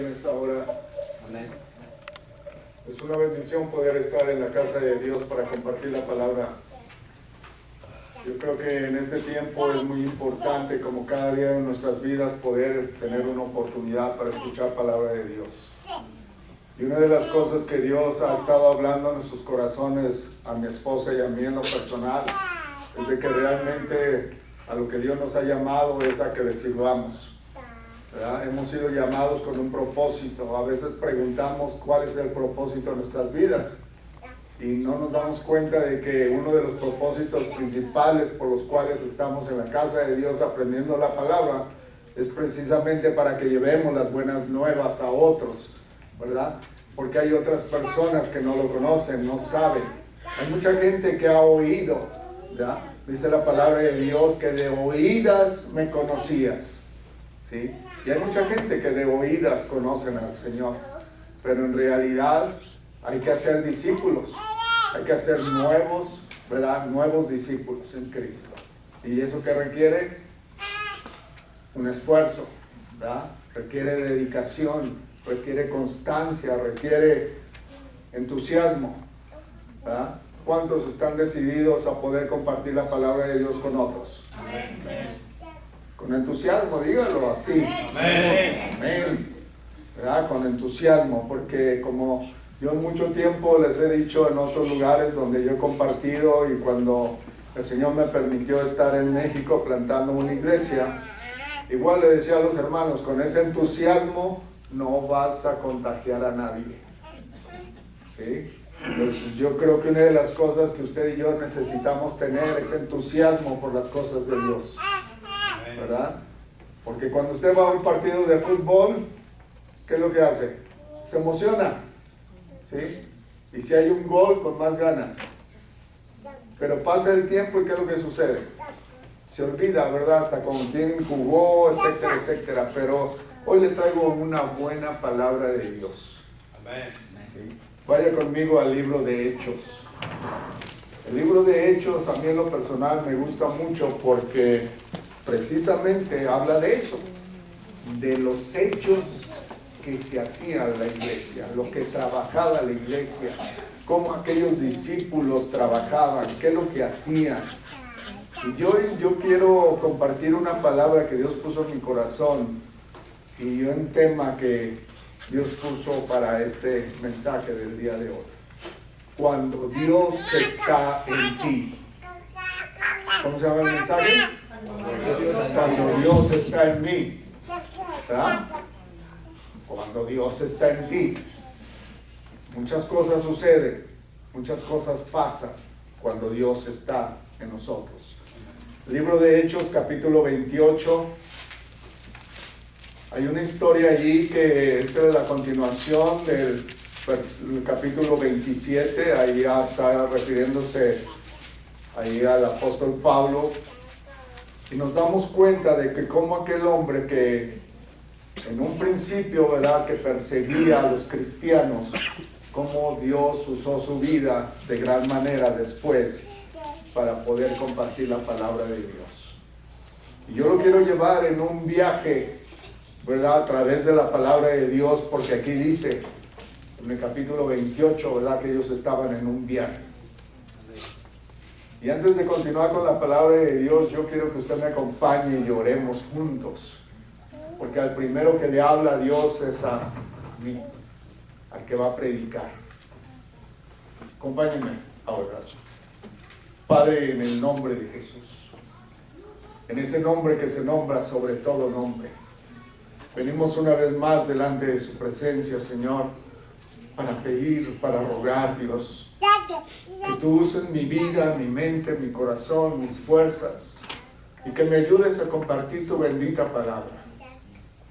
en esta hora. Amén. Es una bendición poder estar en la casa de Dios para compartir la palabra. Yo creo que en este tiempo es muy importante, como cada día de nuestras vidas, poder tener una oportunidad para escuchar palabra de Dios. Y una de las cosas que Dios ha estado hablando en nuestros corazones, a mi esposa y a mí en lo personal, es de que realmente a lo que Dios nos ha llamado es a que le sirvamos, ¿verdad? Hemos sido llamados con un propósito. A veces preguntamos cuál es el propósito de nuestras vidas y no nos damos cuenta de que uno de los propósitos principales por los cuales estamos en la casa de Dios aprendiendo la palabra es precisamente para que llevemos las buenas nuevas a otros, ¿verdad? Porque hay otras personas que no lo conocen, no saben. Hay mucha gente que ha oído, ¿verdad? Dice la palabra de Dios que de oídas me conocías, ¿sí? Y hay mucha gente que de oídas conocen al Señor, pero en realidad hay que hacer discípulos, hay que hacer nuevos, ¿verdad? Nuevos discípulos en Cristo. Y eso que requiere un esfuerzo, ¿verdad? Requiere dedicación, requiere constancia, requiere entusiasmo, ¿verdad? ¿Cuántos están decididos a poder compartir la palabra de Dios con otros? Amén. Con entusiasmo, dígalo así. Amén. Amén. ¿Verdad? Con entusiasmo, porque como yo en mucho tiempo les he dicho en otros lugares donde yo he compartido y cuando el Señor me permitió estar en México plantando una iglesia, igual le decía a los hermanos, con ese entusiasmo no vas a contagiar a nadie, ¿sí? Entonces yo creo que una de las cosas que usted y yo necesitamos tener es entusiasmo por las cosas de Dios, ¿verdad? Porque cuando usted va a un partido de fútbol, ¿qué es lo que hace? Se emociona, ¿sí? Y si hay un gol, con más ganas. Pero pasa el tiempo y ¿qué es lo que sucede? Se olvida, ¿verdad? Hasta con quién jugó, etcétera, etcétera. Pero hoy le traigo una buena palabra de Dios. Amén. ¿Sí? Vaya conmigo al libro de Hechos. El libro de Hechos a mí en lo personal me gusta mucho porque precisamente habla de eso, de los hechos que se hacían en la iglesia, lo que trabajaba la iglesia, cómo aquellos discípulos trabajaban, qué es lo que hacían. Y yo quiero compartir una palabra que Dios puso en mi corazón y un tema que Dios puso para este mensaje del día de hoy. Cuando Dios está en ti. ¿Cómo se llama el mensaje? Cuando Dios está en mí. ¿Verdad? Cuando Dios está en ti. Muchas cosas suceden, muchas cosas pasan cuando Dios está en nosotros. Libro de Hechos, capítulo 28. Hay una historia allí que es la continuación del capítulo 27, ahí ya está refiriéndose ahí al apóstol Pablo, y nos damos cuenta de que como aquel hombre que en un principio, ¿verdad?, que perseguía a los cristianos, cómo Dios usó su vida de gran manera después para poder compartir la palabra de Dios. Y yo lo quiero llevar en un viaje, ¿verdad?, a través de la palabra de Dios, porque aquí dice en el capítulo 28, ¿verdad?, que ellos estaban en un viaje. Y antes de continuar con la palabra de Dios, yo quiero que usted me acompañe y oremos juntos, porque al primero que le habla a Dios es a mí, al que va a predicar. Acompáñenme a orar. Padre, en el nombre de Jesús, en ese nombre que se nombra sobre todo nombre, venimos una vez más delante de su presencia, Señor, para pedir, para rogar, Dios, que tú uses mi vida, mi mente, mi corazón, mis fuerzas, y que me ayudes a compartir tu bendita palabra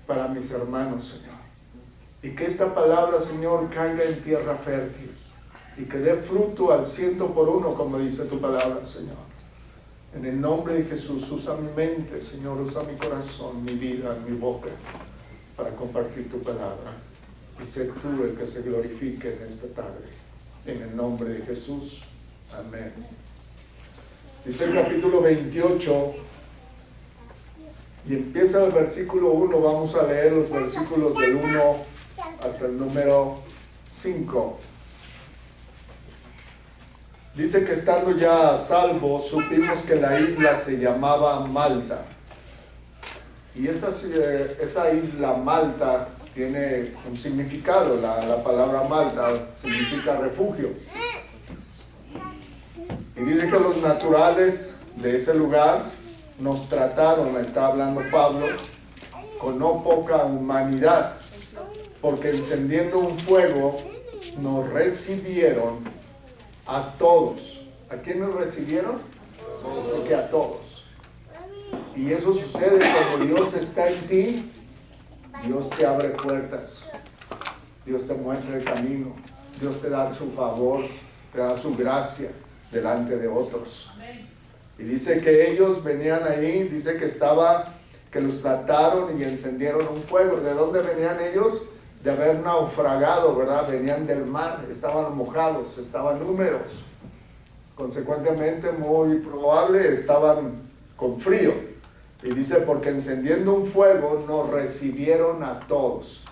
para mis hermanos, Señor. Y que esta palabra, Señor, caiga en tierra fértil y que dé fruto al 100%, como dice tu palabra, Señor. En el nombre de Jesús, usa mi mente, Señor, usa mi corazón, mi vida, mi boca, para compartir tu palabra. Y sé tú el que se glorifique en esta tarde. En el nombre de Jesús. Amén. Dice el capítulo 28, y empieza el versículo 1, vamos a leer los versículos del 1 hasta el número 5. Dice que estando ya a salvo, supimos que la isla se llamaba Malta. Y esa isla Malta tiene un significado. La palabra Malta significa refugio. Y dice que los naturales de ese lugar nos trataron, está hablando Pablo, con no poca humanidad, porque encendiendo un fuego nos recibieron a todos. ¿A quién nos recibieron? Así que a todos. Y eso sucede cuando Dios está en ti. Dios te abre puertas, Dios te muestra el camino, Dios te da su favor, te da su gracia delante de otros. Y dice que ellos venían ahí, dice que los trataron y encendieron un fuego. ¿De dónde venían ellos? De haber naufragado, ¿verdad? Venían del mar, estaban mojados, estaban húmedos. Consecuentemente, muy probable, estaban con frío. Y dice, porque encendiendo un fuego nos recibieron a todos.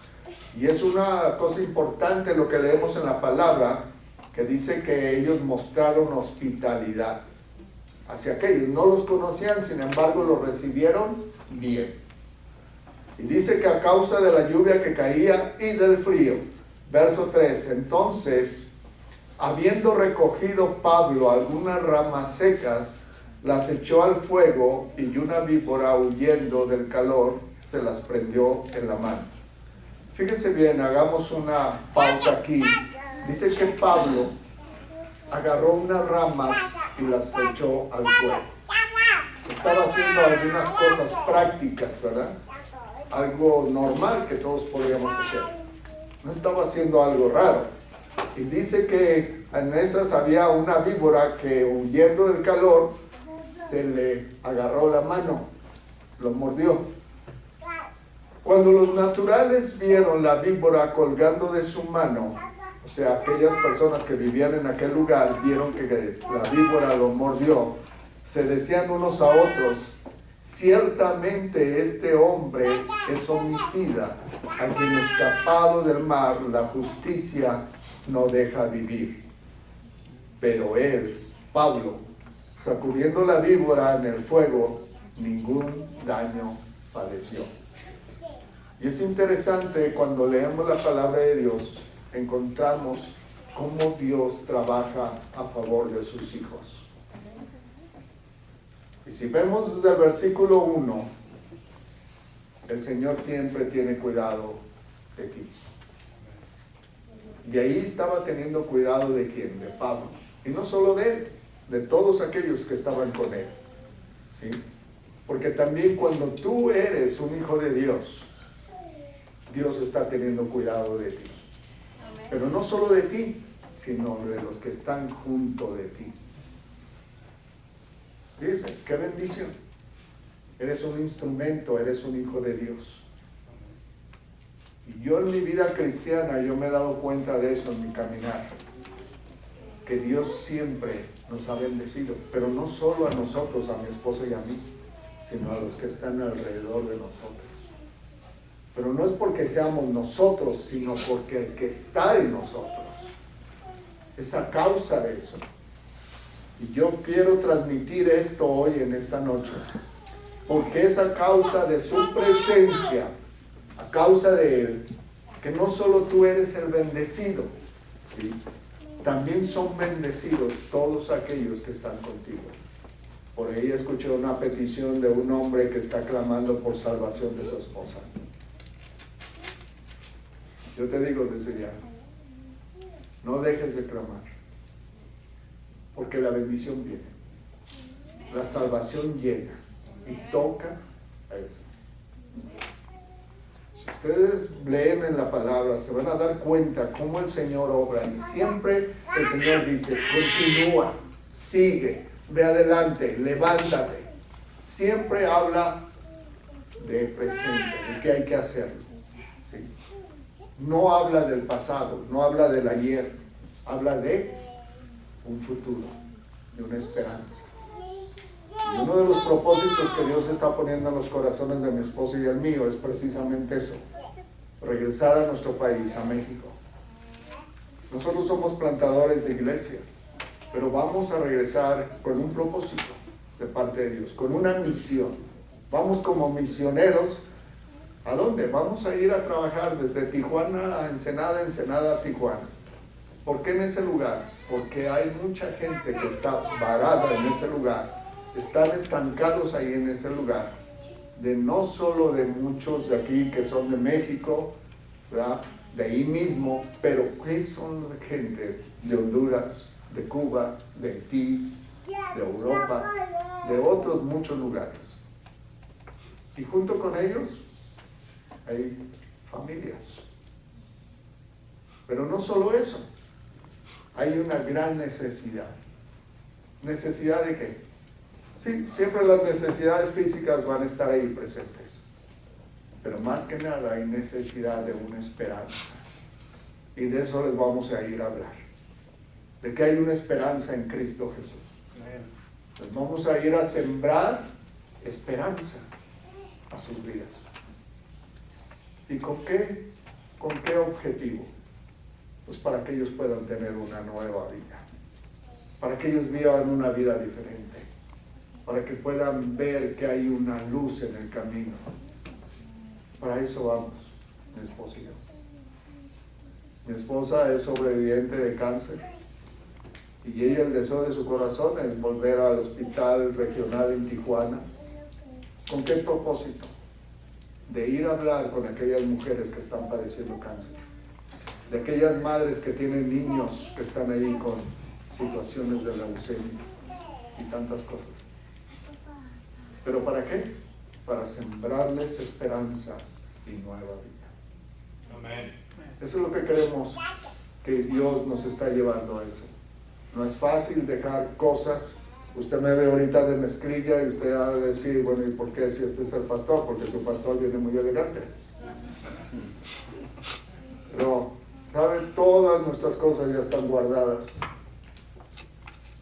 Y es una cosa importante lo que leemos en la palabra, que dice que ellos mostraron hospitalidad hacia aquellos. No los conocían, sin embargo los recibieron bien. Y dice que a causa de la lluvia que caía y del frío, verso 3, entonces, habiendo recogido Pablo algunas ramas secas, las echó al fuego y una víbora, huyendo del calor, se las prendió en la mano. Fíjese bien, hagamos una pausa aquí. Dice que Pablo agarró unas ramas y las echó al fuego. Estaba haciendo algunas cosas prácticas, ¿verdad? Algo normal que todos podríamos hacer. No estaba haciendo algo raro. Y dice que en esas había una víbora que, huyendo del calor, se le agarró la mano, lo mordió. Cuando los naturales vieron la víbora colgando de su mano, o sea, aquellas personas que vivían en aquel lugar vieron que la víbora lo mordió, se decían unos a otros, ciertamente este hombre es homicida, a quien escapado del mar la justicia no deja vivir. Pero él, Pablo, sacudiendo la víbora en el fuego, ningún daño padeció. Y es interesante cuando leemos la palabra de Dios, encontramos cómo Dios trabaja a favor de sus hijos. Y si vemos desde el versículo 1, el Señor siempre tiene cuidado de ti. Y ahí estaba teniendo cuidado de quién, de Pablo. Y no solo de él, de todos aquellos que estaban con él. ¿Sí? Porque también cuando tú eres un hijo de Dios, Dios está teniendo cuidado de ti. Pero no solo de ti, sino de los que están junto de ti. Dice, qué bendición. Eres un instrumento, eres un hijo de Dios. Y yo en mi vida cristiana, yo me he dado cuenta de eso en mi caminar. Que Dios siempre nos ha bendecido, pero no solo a nosotros, a mi esposa y a mí, sino a los que están alrededor de nosotros. Pero no es porque seamos nosotros, sino porque el que está en nosotros. Es a causa de eso. Y yo quiero transmitir esto hoy en esta noche, porque es a causa de su presencia, a causa de Él, que no solo tú eres el bendecido, ¿sí? También son bendecidos todos aquellos que están contigo. Por ahí escuché una petición de un hombre que está clamando por salvación de su esposa. Yo te digo desde ya, no dejes de clamar, porque la bendición viene, la salvación llega y toca a eso. Si ustedes leen en la palabra, se van a dar cuenta cómo el Señor obra, y siempre el Señor dice, continúa, sigue, ve adelante, levántate. Siempre habla de presente, de qué hay que hacerlo, ¿sí? No habla del pasado, no habla del ayer, habla de un futuro, de una esperanza. Y uno de los propósitos que Dios está poniendo en los corazones de mi esposo y el mío es precisamente eso, regresar a nuestro país, a México. Nosotros somos plantadores de iglesia, pero vamos a regresar con un propósito de parte de Dios, con una misión. Vamos como misioneros. ¿A dónde? Vamos a ir a trabajar desde Tijuana a Ensenada, Ensenada a Tijuana. ¿Por qué en ese lugar? Porque hay mucha gente que está varada en ese lugar. Están estancados ahí en ese lugar. No solo de muchos de aquí que son de México, ¿verdad?, de ahí mismo, pero ¿qué son la gente de Honduras, de Cuba, de Haití, de Europa, de otros muchos lugares? Y junto con ellos hay familias. Pero no solo eso, hay una gran necesidad. ¿Necesidad de qué? Sí, siempre las necesidades físicas van a estar ahí presentes, pero más que nada hay necesidad de una esperanza, y de eso les vamos a ir a hablar, de que hay una esperanza en Cristo Jesús. Les vamos a ir a sembrar esperanza a sus vidas. ¿Y con qué objetivo? Pues para que ellos puedan tener una nueva vida, para que ellos vivan una vida diferente, para que puedan ver que hay una luz en el camino. Para eso vamos, mi esposa y yo. Mi esposa es sobreviviente de cáncer, y ella, el deseo de su corazón es volver al hospital regional en Tijuana. ¿Con qué propósito? De ir a hablar con aquellas mujeres que están padeciendo cáncer, de aquellas madres que tienen niños que están ahí con situaciones de leucemia y tantas cosas. ¿Pero para qué? Para sembrarles esperanza y nueva vida. Amén. Eso es lo que queremos, que Dios nos está llevando a eso. No es fácil dejar cosas. Usted me ve ahorita de mezclilla y usted va a decir, bueno, ¿y por qué si este es el pastor? Porque su pastor viene muy elegante. Pero, ¿sabe? Todas nuestras cosas ya están guardadas.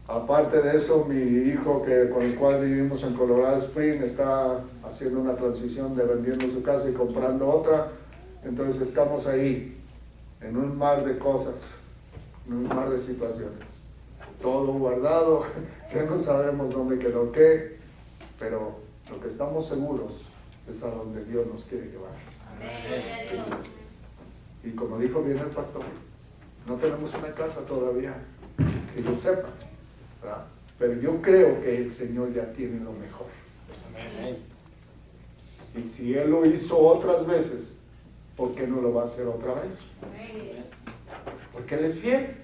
Aparte de eso, mi hijo con el cual vivimos en Colorado Springs está haciendo una transición de vendiendo su casa y comprando otra. Entonces estamos ahí, en un mar de cosas, en un mar de situaciones. Todo guardado, que no sabemos dónde quedó qué, pero lo que estamos seguros es a donde Dios nos quiere llevar. Sí. Y como dijo bien el pastor, no tenemos una casa todavía, que yo sepa, ¿verdad? Pero yo creo que el Señor ya tiene lo mejor. Y si Él lo hizo otras veces, ¿por qué no lo va a hacer otra vez? Porque Él es fiel.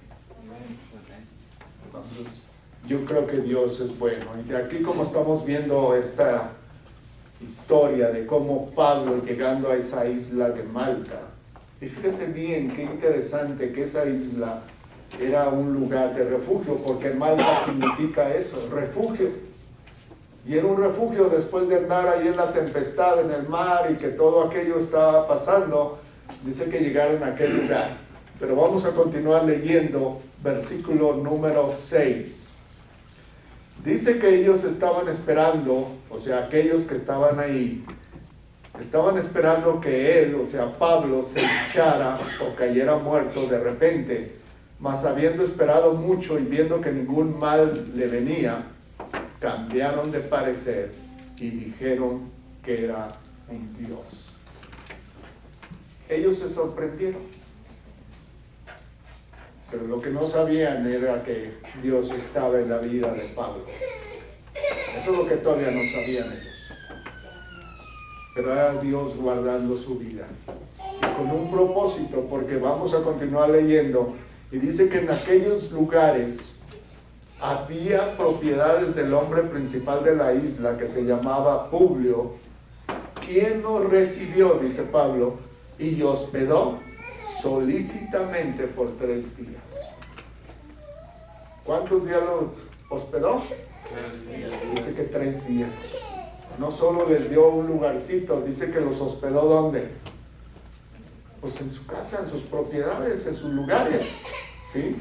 Entonces, yo creo que Dios es bueno. Y aquí, como estamos viendo esta historia de cómo Pablo llegando a esa isla de Malta, y fíjese bien qué interesante que esa isla era un lugar de refugio, porque Malta significa eso, refugio. Y era un refugio después de andar ahí en la tempestad, en el mar, y que todo aquello estaba pasando. Dice que llegaron a aquel lugar. Pero vamos a continuar leyendo versículo número 6. Dice que ellos estaban esperando, o sea, aquellos que estaban ahí, estaban esperando que él, o sea, Pablo, se echara o cayera muerto de repente. Mas habiendo esperado mucho y viendo que ningún mal le venía, cambiaron de parecer y dijeron que era un dios. Ellos se sorprendieron, pero lo que no sabían era que Dios estaba en la vida de Pablo. Eso es lo que todavía no sabían ellos. Pero era Dios guardando su vida, y con un propósito, porque vamos a continuar leyendo. Y dice que en aquellos lugares había propiedades del hombre principal de la isla, que se llamaba Publio, quien nos recibió, dice Pablo, y hospedó solícitamente por 3 días. ¿Cuántos días los hospedó? 3 días. Dice que 3 días. No solo les dio un lugarcito, dice que los hospedó ¿dónde? Pues en su casa, en sus propiedades, en sus lugares, ¿sí?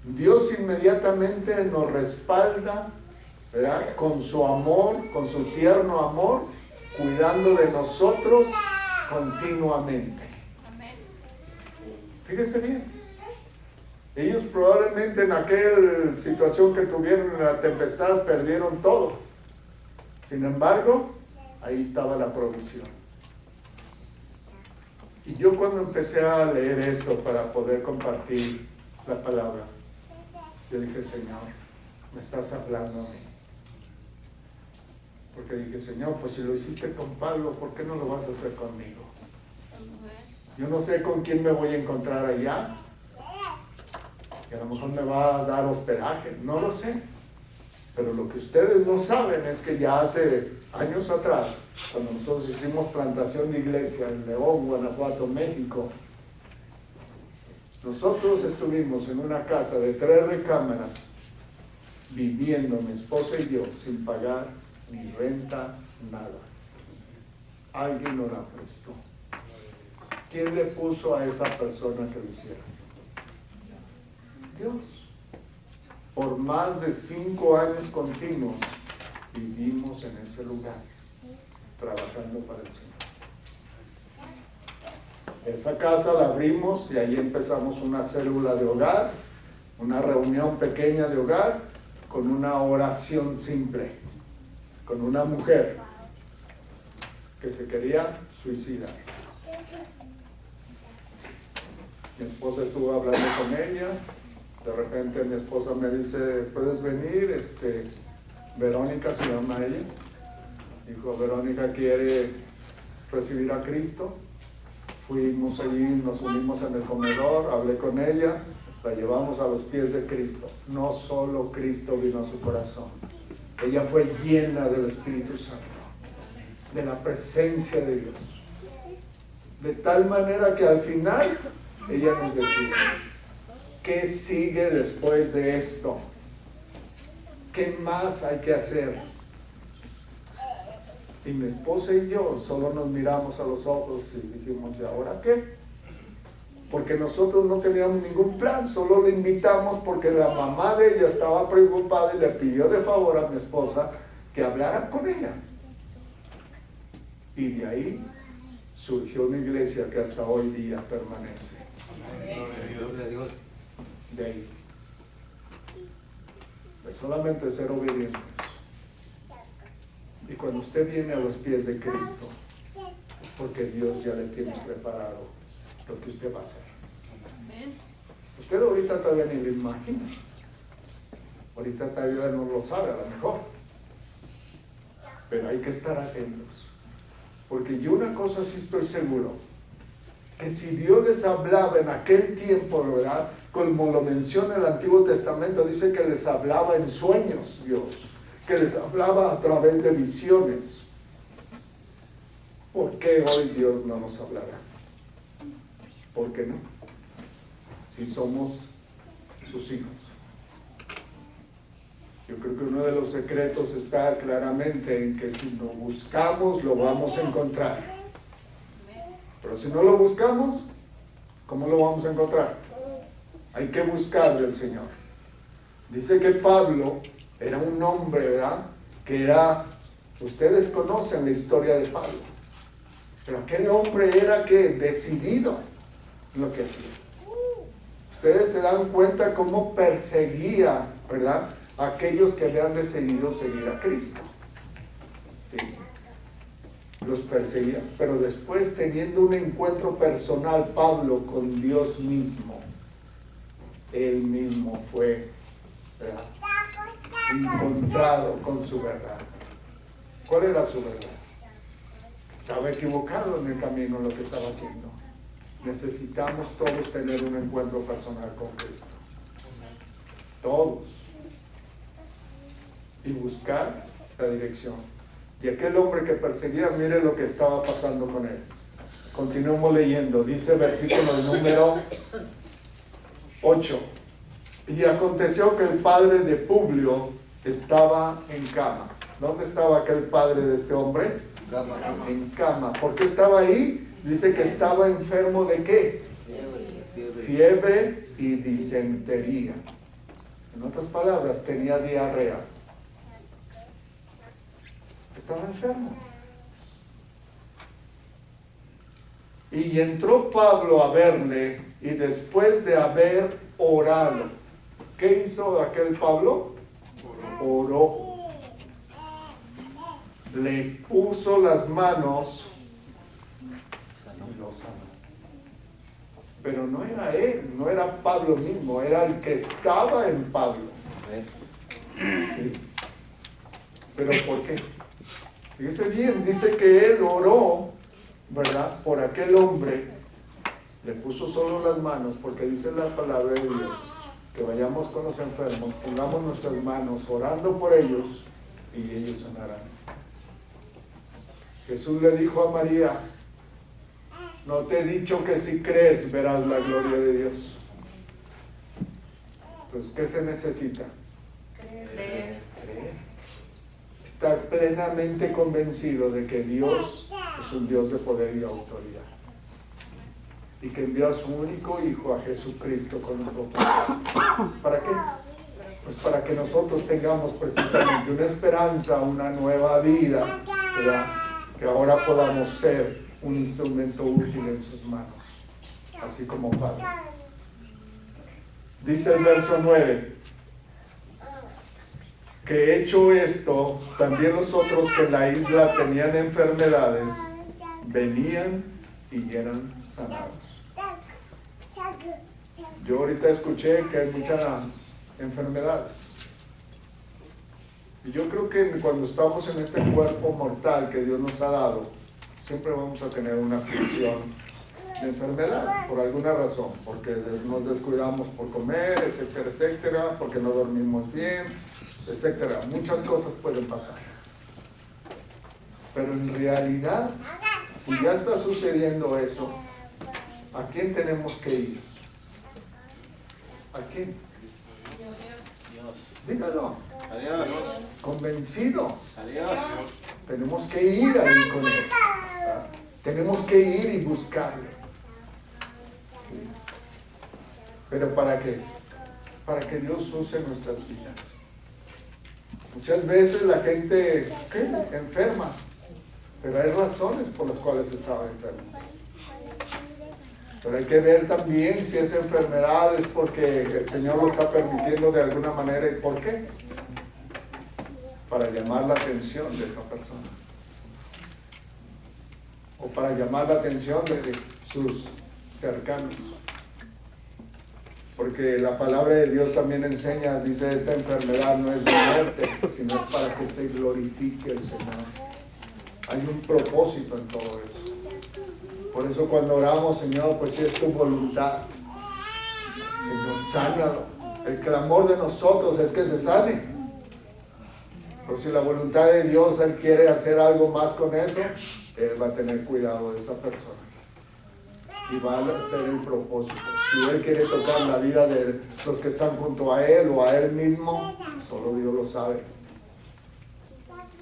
Dios inmediatamente nos respalda, ¿verdad?, con su amor, con su tierno amor, cuidando de nosotros continuamente. Fíjese bien. Ellos probablemente en aquella situación que tuvieron en la tempestad perdieron todo. Sin embargo, ahí estaba la provisión. Y yo cuando empecé a leer esto para poder compartir la palabra, yo dije, Señor, me estás hablando a mí. Porque dije, Señor, pues si lo hiciste con Pablo, ¿por qué no lo vas a hacer conmigo? Yo no sé con quién me voy a encontrar allá. Y a lo mejor me va a dar hospedaje, no lo sé. Pero lo que ustedes no saben es que ya hace años atrás, cuando nosotros hicimos plantación de iglesia en León, Guanajuato, México, nosotros estuvimos en una casa de 3 recámaras, viviendo mi esposa y yo, sin pagar ni renta, nada. Alguien nos la prestó. ¿Quién le puso a esa persona que lo hiciera? Dios. Por más de 5 años continuos vivimos en ese lugar, trabajando para el Señor. Esa casa la abrimos y ahí empezamos una célula de hogar, una reunión pequeña de hogar, con una oración simple, con una mujer que se quería suicidar. Mi esposa estuvo hablando con ella. De repente mi esposa me dice, ¿puedes venir? Verónica se llama ella. Dijo, Verónica quiere recibir a Cristo. Fuimos allí, nos unimos en el comedor, hablé con ella, la llevamos a los pies de Cristo. No solo Cristo vino a su corazón. Ella fue llena del Espíritu Santo, de la presencia de Dios. De tal manera que al final ella nos decía, ¿qué sigue después de esto? ¿Qué más hay que hacer? Y mi esposa y yo solo nos miramos a los ojos y dijimos, ¿y ahora qué? Porque nosotros no teníamos ningún plan, solo le invitamos porque la mamá de ella estaba preocupada y le pidió de favor a mi esposa que hablara con ella. Y de ahí surgió una iglesia que hasta hoy día permanece. Gloria a Dios. De ahí. Es solamente ser obedientes. Y cuando usted viene a los pies de Cristo, es porque Dios ya le tiene preparado lo que usted va a hacer. Usted ahorita todavía ni lo imagina. Ahorita todavía no lo sabe a lo mejor. Pero hay que estar atentos. Porque yo una cosa sí estoy seguro, que si Dios les hablaba en aquel tiempo, ¿verdad? Como lo menciona el Antiguo Testamento, dice que les hablaba en sueños Dios, que les hablaba a través de visiones. ¿Por qué hoy Dios no nos hablará? ¿Por qué no? Si somos sus hijos. Yo creo que uno de los secretos está claramente en que si lo buscamos, lo vamos a encontrar. Pero si no lo buscamos, ¿cómo lo vamos a encontrar? Hay que buscar del Señor. Dice que Pablo era un hombre, ¿verdad? Que era, ustedes conocen la historia de Pablo, pero aquel hombre era que decidido en lo que hacía. Ustedes se dan cuenta cómo perseguía, ¿verdad?, a aquellos que habían decidido seguir a Cristo. Sí. Los perseguía, pero después, teniendo un encuentro personal Pablo con Dios mismo, él mismo fue, ¿verdad?, encontrado con su verdad. ¿Cuál era su verdad? Estaba equivocado en el camino en lo que estaba haciendo. Necesitamos todos tener un encuentro personal con Cristo. Todos. Y buscar la dirección. Y aquel hombre que perseguía, mire lo que estaba pasando con él. Continuemos leyendo. Dice versículo número 8. Y aconteció que el padre de Publio estaba en cama. ¿Dónde estaba aquel padre de este hombre? Cama. En cama. ¿Por qué estaba ahí? Dice que estaba enfermo ¿de qué? Fiebre y disentería. En otras palabras, tenía diarrea. Estaba enfermo. Y entró Pablo a verle, y después de haber orado, ¿qué hizo aquel Pablo? Oró. Le puso las manos y lo sanó. Pero no era él, no era Pablo mismo, era el que estaba en Pablo. ¿Sí? ¿Pero por qué? Fíjese bien, dice que él oró, ¿verdad? Por aquel hombre, le puso solo las manos, porque dice la palabra de Dios, que vayamos con los enfermos, pongamos nuestras manos orando por ellos, y ellos sanarán. Jesús le dijo a María, no te he dicho que si crees verás la gloria de Dios. Entonces, ¿qué se necesita? Creer. Estar plenamente convencido de que Dios es un Dios de poder y autoridad. Y que envió a su único Hijo, a Jesucristo, con un propósito. ¿Para qué? Pues para que nosotros tengamos precisamente una esperanza, una nueva vida, ¿verdad? Que ahora podamos ser un instrumento útil en sus manos, así como Pablo. Dice el verso 9, que hecho esto, también los otros que en la isla tenían enfermedades, venían y eran sanados. Yo ahorita escuché que hay muchas enfermedades. Y yo creo que cuando estamos en este cuerpo mortal que Dios nos ha dado, siempre vamos a tener una aflicción de enfermedad, por alguna razón, porque nos descuidamos por comer, etcétera, etcétera, porque no dormimos bien, etcétera. Muchas cosas pueden pasar. Pero en realidad, si ya está sucediendo eso, ¿a quién tenemos que ir? ¿A quién? Dígalo. Adiós. Convencido. Adiós. Tenemos que ir ahí con él. Tenemos que ir y buscarle. ¿Sí? ¿Pero para qué? Para que Dios use nuestras vidas. Muchas veces la gente enferma, pero hay razones por las cuales estaba enfermo. Pero hay que ver también si esa enfermedad es porque el Señor lo está permitiendo de alguna manera. ¿Y por qué? Para llamar la atención de esa persona. O para llamar la atención de sus cercanos. Porque la palabra de Dios también enseña, dice, esta enfermedad no es de muerte, sino es para que se glorifique el Señor. Hay un propósito en todo eso. Por eso cuando oramos, Señor, pues si es tu voluntad, Señor, sánalo. El clamor de nosotros es que se sane. Pero si la voluntad de Dios, Él quiere hacer algo más con eso, Él va a tener cuidado de esa persona. Y va a hacer el propósito. Si Él quiere tocar la vida de los que están junto a Él o a Él mismo, solo Dios lo sabe.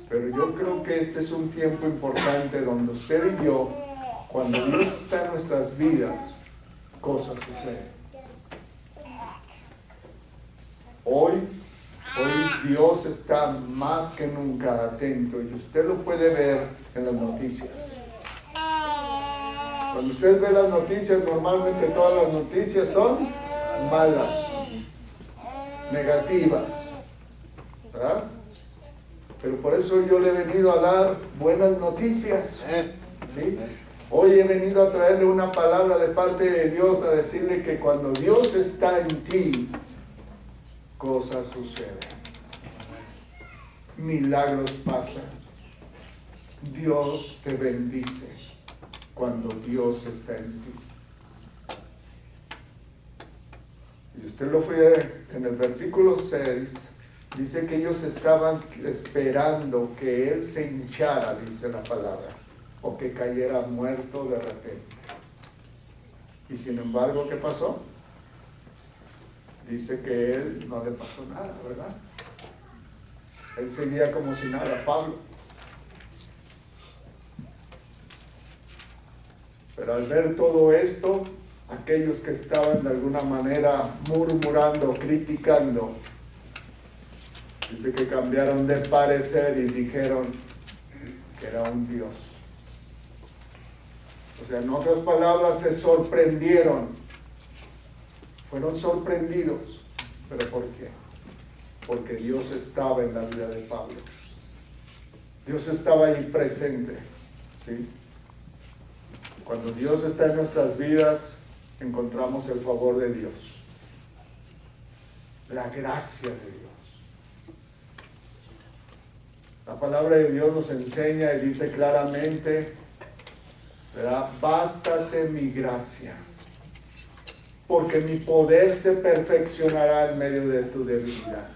Pero yo creo que este es un tiempo importante donde usted y yo, cuando Dios está en nuestras vidas, cosas suceden. Hoy Dios está más que nunca atento y usted lo puede ver en las noticias. Cuando usted ve las noticias, normalmente todas las noticias son malas, negativas, ¿verdad? Pero por eso yo le he venido a dar buenas noticias, ¿sí? Hoy he venido a traerle una palabra de parte de Dios, a decirle que cuando Dios está en ti, cosas suceden. Milagros pasan. Dios te bendice cuando Dios está en ti. Y usted lo fue en el versículo 6, dice que ellos estaban esperando que Él se hinchara, dice la palabra, o que cayera muerto de repente. Y sin embargo, ¿qué pasó? Dice que Él no le pasó nada, ¿verdad? Él seguía como si nada, Pablo. Pero al ver todo esto, aquellos que estaban de alguna manera murmurando, criticando, dice que cambiaron de parecer y dijeron que era un Dios. O sea, en otras palabras, se sorprendieron. Fueron sorprendidos. ¿Pero por qué? Porque Dios estaba en la vida de Pablo. Dios estaba ahí presente, ¿sí? Cuando Dios está en nuestras vidas, encontramos el favor de Dios, la gracia de Dios. La palabra de Dios nos enseña y dice claramente, ¿verdad? Bástate mi gracia, porque mi poder se perfeccionará en medio de tu debilidad.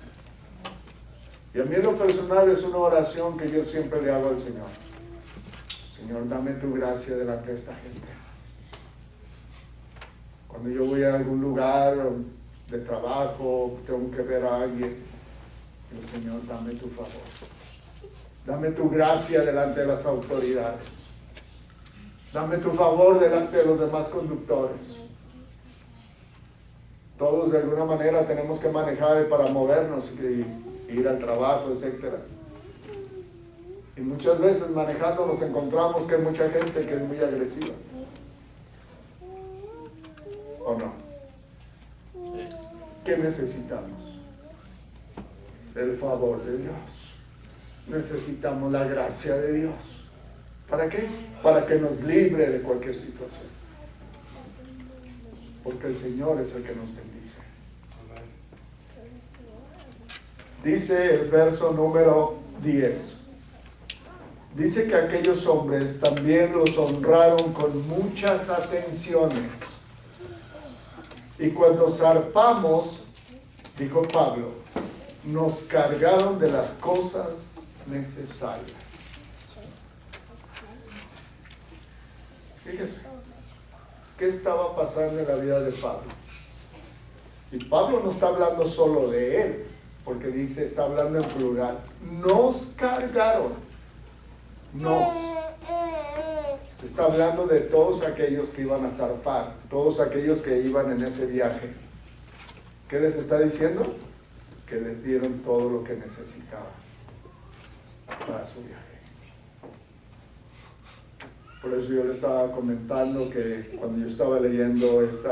Y a mí en lo personal es una oración que yo siempre le hago al Señor. Señor, dame tu gracia delante de esta gente. Cuando yo voy a algún lugar de trabajo, tengo que ver a alguien, digo, Señor, dame tu favor. Dame tu gracia delante de las autoridades. Dame tu favor delante de los demás conductores. Todos de alguna manera tenemos que manejar para movernos y ir al trabajo, etc. Y muchas veces manejando nos encontramos que hay mucha gente que es muy agresiva. ¿O no? ¿Qué necesitamos? El favor de Dios. Necesitamos la gracia de Dios. ¿Para qué? Para que nos libre de cualquier situación. Porque el Señor es el que nos bendice. Dice el verso número 10. Dice que aquellos hombres también los honraron con muchas atenciones. Y cuando zarpamos, dijo Pablo, nos cargaron de las cosas necesarias. Fíjese, ¿qué estaba pasando en la vida de Pablo? Y Pablo no está hablando solo de él, porque dice, está hablando en plural. Nos cargaron. Nos. Está hablando de todos aquellos que iban a zarpar, todos aquellos que iban en ese viaje. ¿Qué les está diciendo? Que les dieron todo lo que necesitaban para su viaje. Por eso yo le estaba comentando que cuando yo estaba leyendo este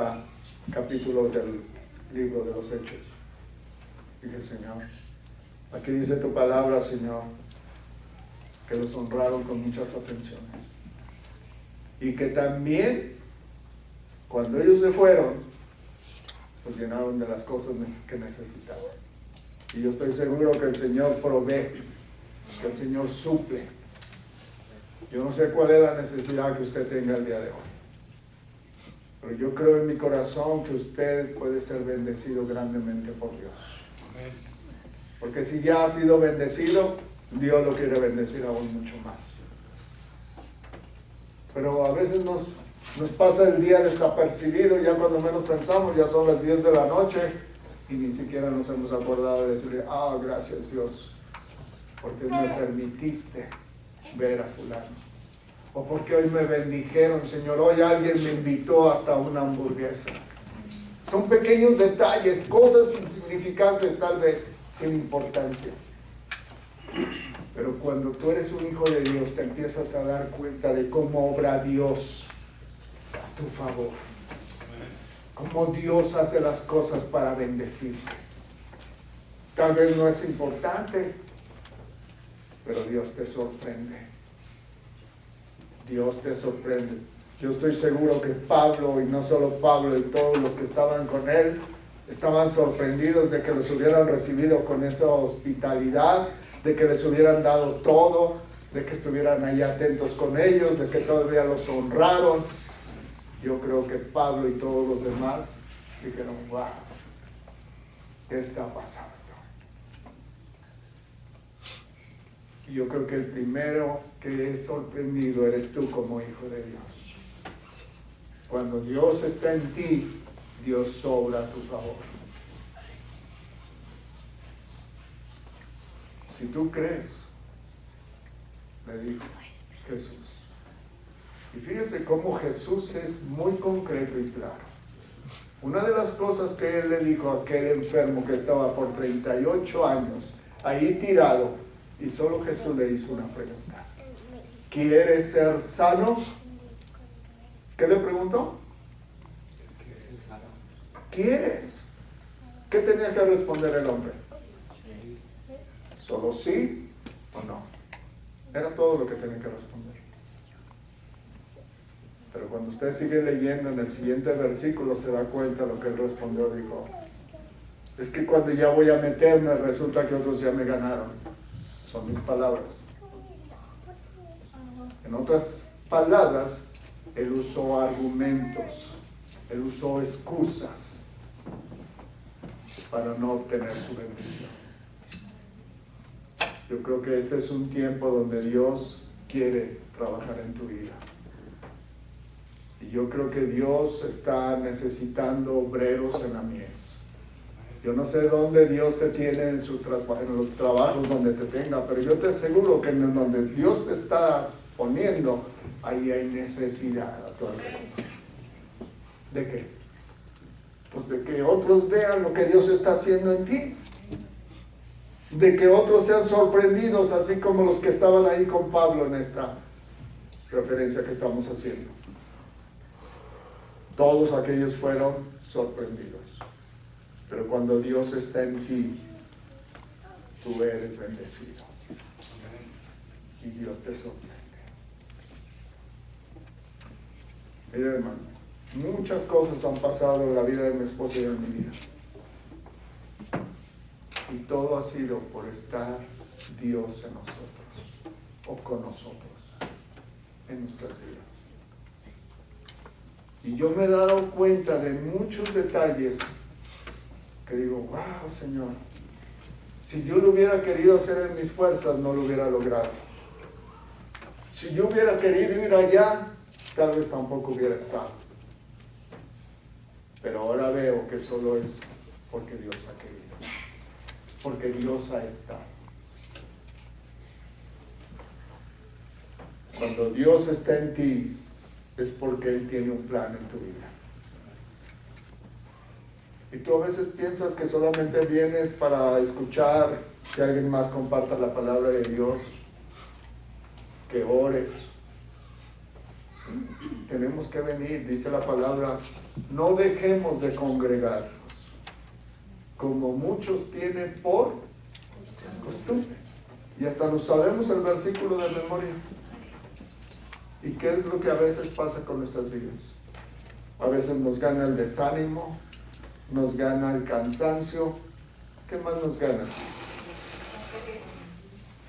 capítulo del libro de los Hechos, dije, Señor, aquí dice tu palabra, Señor, que los honraron con muchas atenciones. Y que también, cuando ellos se fueron, los llenaron de las cosas que necesitaban. Y yo estoy seguro que el Señor provee, que el Señor suple. Yo no sé cuál es la necesidad que usted tenga el día de hoy. Pero yo creo en mi corazón que usted puede ser bendecido grandemente por Dios. Porque si ya ha sido bendecido, Dios lo quiere bendecir aún mucho más. Pero a veces nos pasa el día desapercibido, ya cuando menos pensamos, ya son las 10 de la noche y ni siquiera nos hemos acordado de decirle, gracias Dios, porque me permitiste ver a fulano. O porque hoy me bendijeron, Señor, hoy alguien me invitó hasta una hamburguesa. Son pequeños detalles, cosas insignificantes tal vez, sin importancia. Pero cuando tú eres un hijo de Dios, te empiezas a dar cuenta de cómo obra Dios a tu favor. Cómo Dios hace las cosas para bendecirte. Tal vez no es importante, pero Dios te sorprende. Dios te sorprende. Yo estoy seguro que Pablo, y no solo Pablo, y todos los que estaban con él, estaban sorprendidos de que los hubieran recibido con esa hospitalidad, de que les hubieran dado todo, de que estuvieran ahí atentos con ellos, de que todavía los honraron. Yo creo que Pablo y todos los demás dijeron, wow, ¿qué está pasando? Y yo creo que el primero que es sorprendido eres tú como hijo de Dios. Cuando Dios está en ti, Dios obra a tu favor. Si tú crees, le dijo Jesús. Y fíjese cómo Jesús es muy concreto y claro. Una de las cosas que él le dijo a aquel enfermo que estaba por 38 años ahí tirado, y solo Jesús le hizo una pregunta. ¿Quieres ser sano? ¿Qué le preguntó? ¿Quieres? ¿Qué tenía que responder el hombre? ¿Solo sí o no? Era todo lo que tenía que responder. Pero cuando usted sigue leyendo en el siguiente versículo se da cuenta de lo que él respondió. Dijo, es que cuando ya voy a meterme resulta que otros ya me ganaron. Son mis palabras. En otras palabras, él usó argumentos, él usó excusas para no obtener su bendición. Yo creo que este es un tiempo donde Dios quiere trabajar en tu vida. Y yo creo que Dios está necesitando obreros en la mies. Yo no sé dónde Dios te tiene en los trabajos donde te tenga, pero yo te aseguro que en donde Dios te está poniendo, ahí hay necesidad a tu alrededor. ¿De qué? Pues de que otros vean lo que Dios está haciendo en ti. De que otros sean sorprendidos, así como los que estaban ahí con Pablo en esta referencia que estamos haciendo. Todos aquellos fueron sorprendidos. Pero cuando Dios está en ti, tú eres bendecido. Y Dios te sorprende. Mira, hermano, muchas cosas han pasado en la vida de mi esposa y en mi vida. Y todo ha sido por estar Dios en nosotros, o con nosotros, en nuestras vidas. Y yo me he dado cuenta de muchos detalles que digo, wow, Señor, si yo lo hubiera querido hacer en mis fuerzas, no lo hubiera logrado. Si yo hubiera querido ir allá, tal vez tampoco hubiera estado. Pero ahora veo que solo es porque Dios ha querido. Porque Dios ha estado. Cuando Dios está en ti, es porque Él tiene un plan en tu vida. Y tú a veces piensas que solamente vienes para escuchar que alguien más comparta la palabra de Dios, que ores. ¿Sí? Tenemos que venir, dice la palabra, no dejemos de congregarnos, como muchos tienen por costumbre. Y hasta nos sabemos el versículo de memoria. ¿Y qué es lo que a veces pasa con nuestras vidas? A veces nos gana el desánimo, nos gana el cansancio. ¿Qué más nos gana?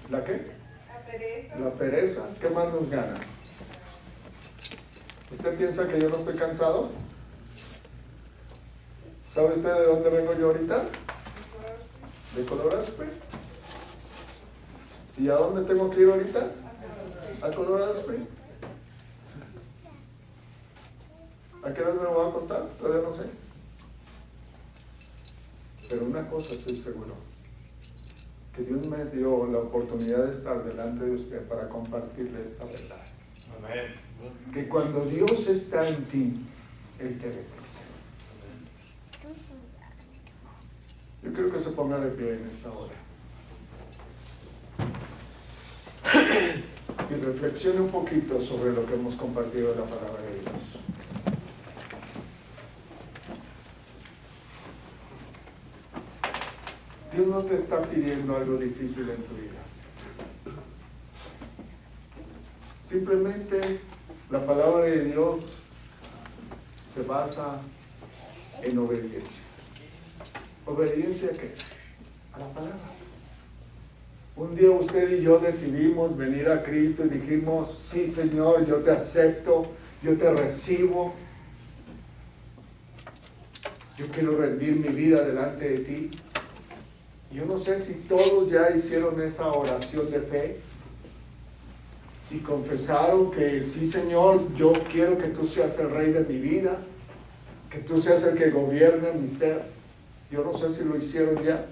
¿La qué? La pereza. La pereza. ¿Qué más nos gana? ¿Usted piensa que yo no estoy cansado? ¿Sabe usted de dónde vengo yo ahorita? De Color Aspe. ¿Y a dónde tengo que ir ahorita? A Color Aspe. ¿A qué hora me voy a acostar? Todavía no sé. Pero una cosa estoy seguro, que Dios me dio la oportunidad de estar delante de usted para compartirle esta verdad. Amén. Que cuando Dios está en ti, Él te bendice. Yo creo que se ponga de pie en esta hora. Y reflexione un poquito sobre lo que hemos compartido de la palabra de Dios. Dios no te está pidiendo algo difícil en tu vida. Simplemente la palabra de Dios se basa en obediencia. ¿Obediencia a qué? A la palabra. Un día usted y yo decidimos venir a Cristo y dijimos, sí, Señor, yo te acepto, yo te recibo. Yo quiero rendir mi vida delante de ti. Yo no sé si todos ya hicieron esa oración de fe y confesaron que sí, Señor, yo quiero que tú seas el rey de mi vida, que tú seas el que gobierne mi ser. Yo no sé si lo hicieron ya,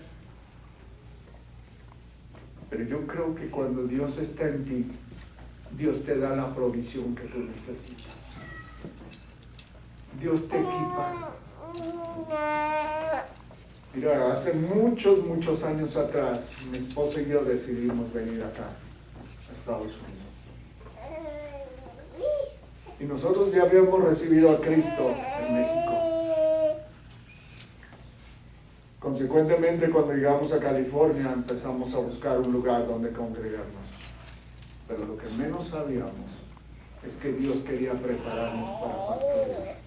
pero yo creo que cuando Dios está en ti, Dios te da la provisión que tú necesitas. Dios te equipa. Mira, hace muchos años atrás, mi esposa y yo decidimos venir acá, a Estados Unidos. Y nosotros ya habíamos recibido a Cristo en México. Consecuentemente, cuando llegamos a California, empezamos a buscar un lugar donde congregarnos. Pero lo que menos sabíamos es que Dios quería prepararnos para pastorear.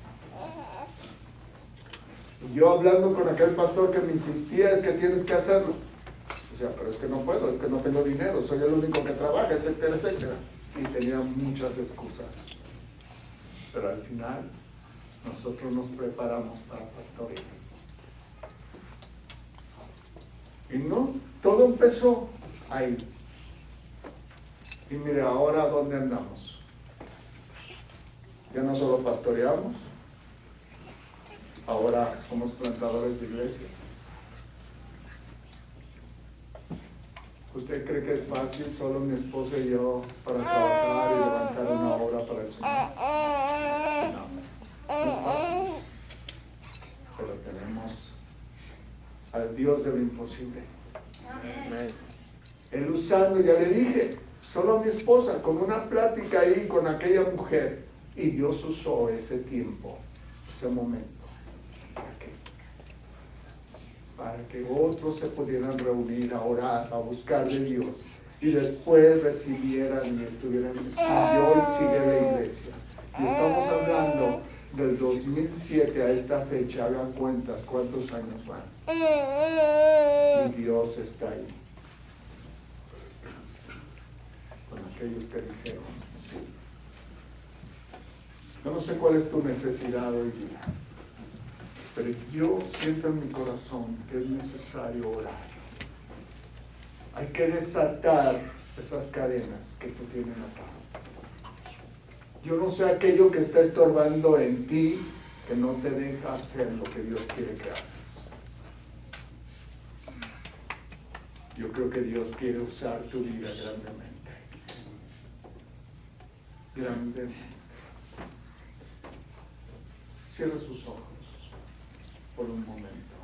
Y yo hablando con aquel pastor que me insistía, es que tienes que hacerlo. O sea, pero es que no puedo, es que no tengo dinero, soy el único que trabaja, etcétera, etcétera. Y tenía muchas excusas. Pero al final, nosotros nos preparamos para pastorear. Y no, todo empezó ahí. Y mire, ahora ¿dónde andamos? Ya no solo pastoreamos, ahora somos plantadores de iglesia. ¿Usted cree que es fácil solo mi esposa y yo para trabajar y levantar una obra para el Señor? No, no es fácil. Pero tenemos al Dios de lo imposible. Él usando, ya le dije, solo mi esposa, con una plática ahí con aquella mujer, y Dios usó ese tiempo, ese momento. ¿Para qué? Para que otros se pudieran reunir a orar, a buscar de Dios, y después recibieran y estuvieran. Y hoy sigue la iglesia. Y estamos hablando del 2007 a esta fecha, hagan cuentas cuántos años van. Y Dios está ahí. Con aquellos que dijeron sí. Yo no sé cuál es tu necesidad hoy día, pero yo siento en mi corazón que es necesario orar. Hay que desatar esas cadenas que te tienen atado. Yo no sé aquello que está estorbando en ti, que no te deja hacer lo que Dios quiere que hagas. Yo creo que Dios quiere usar tu vida grandemente. Grandemente. Cierra sus ojos por un momento.